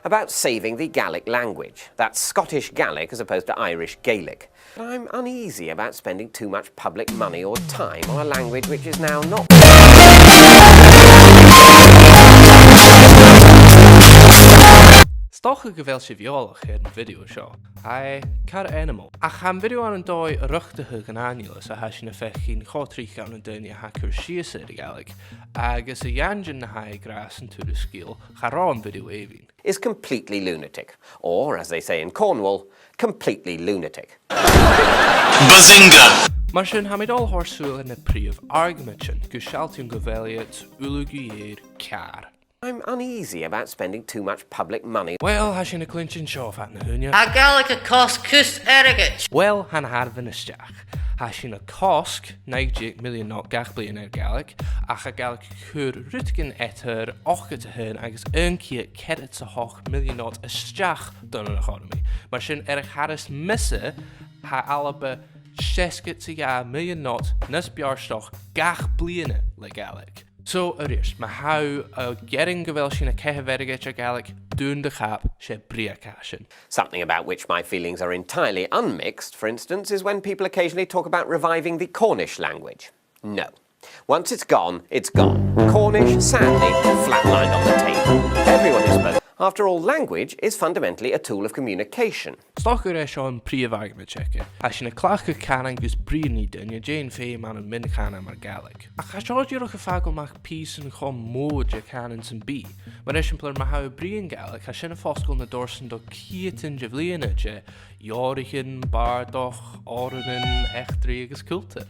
about saving the Gaelic language. That's Scottish Gaelic as opposed to Irish Gaelic. But I'm uneasy about spending too much public money or time on a language which is now not... Stocha geweld sé bheolach ar an video seo. Hai car animal. A cham video an dói ruchtathe an Aineolas a hasin na fechín chotrich an an duine ha cur sias ar Gaelic, agus a janjin na hai gras an túr skill chará an video évín. is completely lunatic, or, as they say in Cornwall, completely lunatic. Bazinga! Mar sin ha mid all horsúil in na príomh argument sin go sealtún go bhéiliad uluguéir cear. I'm uneasy about spending too much public money. Well, ha sin na clinchin seo fat na húne. A Gaelic a cost cust erigit. Well, han harfin isteach. Ha sin a cosc 90 million not gach blian ar Gaelic, ach a Gaelic chur rutgin etter ochget te hun agus unkie kedet sa hoch million not isteach don an economy. Mar sin harris misse ha alabe 60 million not nes bjarstoch gach bliane le Gaelic. So, eerst, maar how getting geweld sin a keheverigit ar Gaelic doen de chap sé briacashin. Something about which my feelings are entirely unmixed, for instance, is when people occasionally talk about reviving the Cornish language. No. Once it's gone, it's gone. Cornish, sadly, flatlined on the table. Everyone who spoke. After all, language is fundamentally a tool of communication. Stochar é seo an príomh argument cheike. Ha sin na clacha canan gus bríní dunne Jane fé man an min canan mar Gaelic. A cha seo dúrach a fagel mach pís an chom mód a canan san bí. Mar é simplar ma hau bríon Gaelic ha sin a foscail na dorsan do cíatin jevlíana je Jorichin, Bardoch, Áradan, Echtri agus Culta.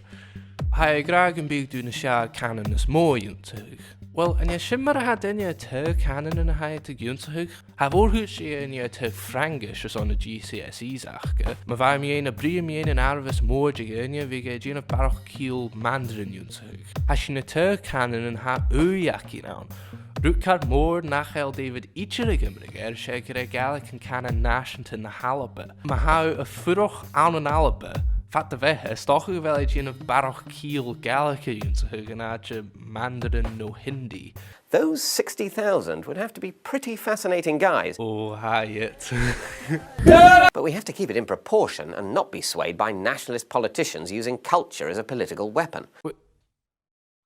Ha I graag an bíag dú na seaad canan is móiúntach. Well, en je simmer ha dinne te canon in ha te gyntahug. Ha voorhut je in je te Frankish as on de GCSE's achke. Maar waar me een brie me een arvis moorje in je wege een barach kiel Mandarin gyntahug. Ha je te canon in ha ujaki aan. Rukar moor nachel David Icherigemrig sheker Gaelic en canon nashent na halabe. Maar ha a furoch aan een alabe. Fat de weg is toch wel een barach kiel Gaelic gyntahug en aatje Mandarin no Hindi. Those 60,000 would have to be pretty fascinating guys. Oh, hi it. But we have to keep it in proportion and not be swayed by nationalist politicians using culture as a political weapon.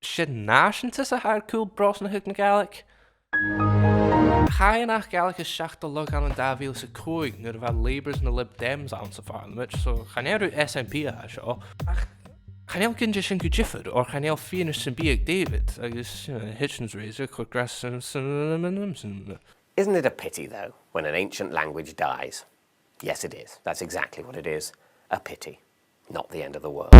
Should nations is a hard cool bros na hug na Gaelic? Ga je nach Gaelic is seach de lug aan een Davielse koig, nu er Labours na Lib Dems aan te parliament, so gaan jij uit SNP a seo. Gaan jij kindje sin go jifford, or gaan jij fieners sin biag David, agus Hitchens razor, quick grass Isn't it a pity, though, when an ancient language dies? Yes, it is. That's exactly what it is. A pity. Not the end of the world.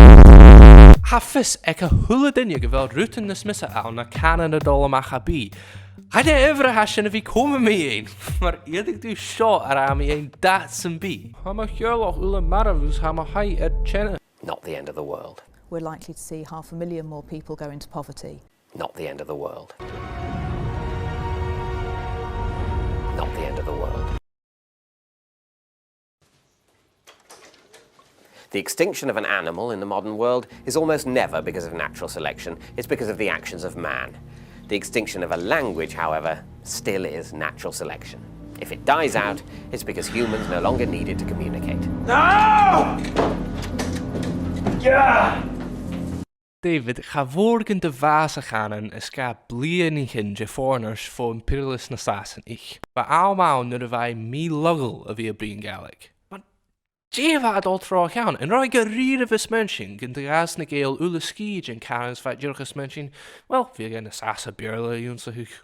Hafis ek a hula dinje geweld ruten na smisse aan na canon na dolle machabi. Had je ever hasjen wie komen mee een? Maar eerlijk du seo aan me een dat zijn bi. Hama geurloch ule maravus hama hai et chenne. Not the end of the world. We're likely to see 500,000 more people go into poverty. Not the end of the world. Not the end of the world. The extinction of an animal in the modern world is almost never because of natural selection. It's because of the actions of man. The extinction of a language, however, still is natural selection. If it dies out, it's because humans no longer need it to communicate. No! Yeah! David, ga vorgen de vase gaan is ga blienigen je foreigners voor imperialist na sassen ich. Maar allemaal nu wij me luggel of je brien Gaelic. Maar Jeva had al trouw gaan en roi geriere vis mention in de gas na geel ule skiij en karens vat jurges mention. Wel, we gaan de sassen björle jonse hug.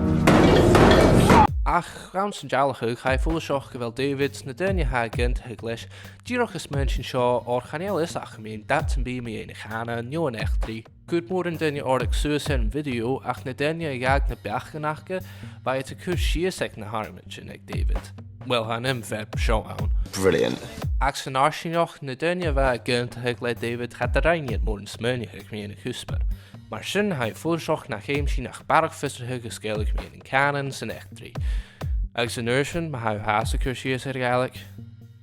Ach, rams en jallig ga je volle schoch geweld David na den je hagent hugles. Jurges mention shaw or ganeel is ach gemeen dat zijn bij me in gana njo en echt drie. Good morning den je ordig sus en video ach na den je jaag na bergenachke bij het kur shiesek na harmenchen ik David. Well, han hem vet show aan. Brilliant. Ach zijn arsjenoch na den je waar gent hugles David gaat de rein niet morgen smeunje hug me in husper. Maar sin ha voorzorg nach heimschi nach bargvisser hugge skelig me in canons en echt drie. Ag zijn nursen, maar ha haast de cursius er Gaelic.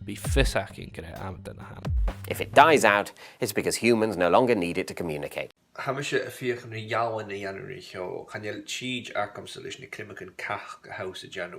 Be fishacking kre aan den han. If it dies out, it's because humans no longer need it to communicate. Hamasje a fiach an jawan na january show, kan je cheege arkham solution de krimmiken kach house janu.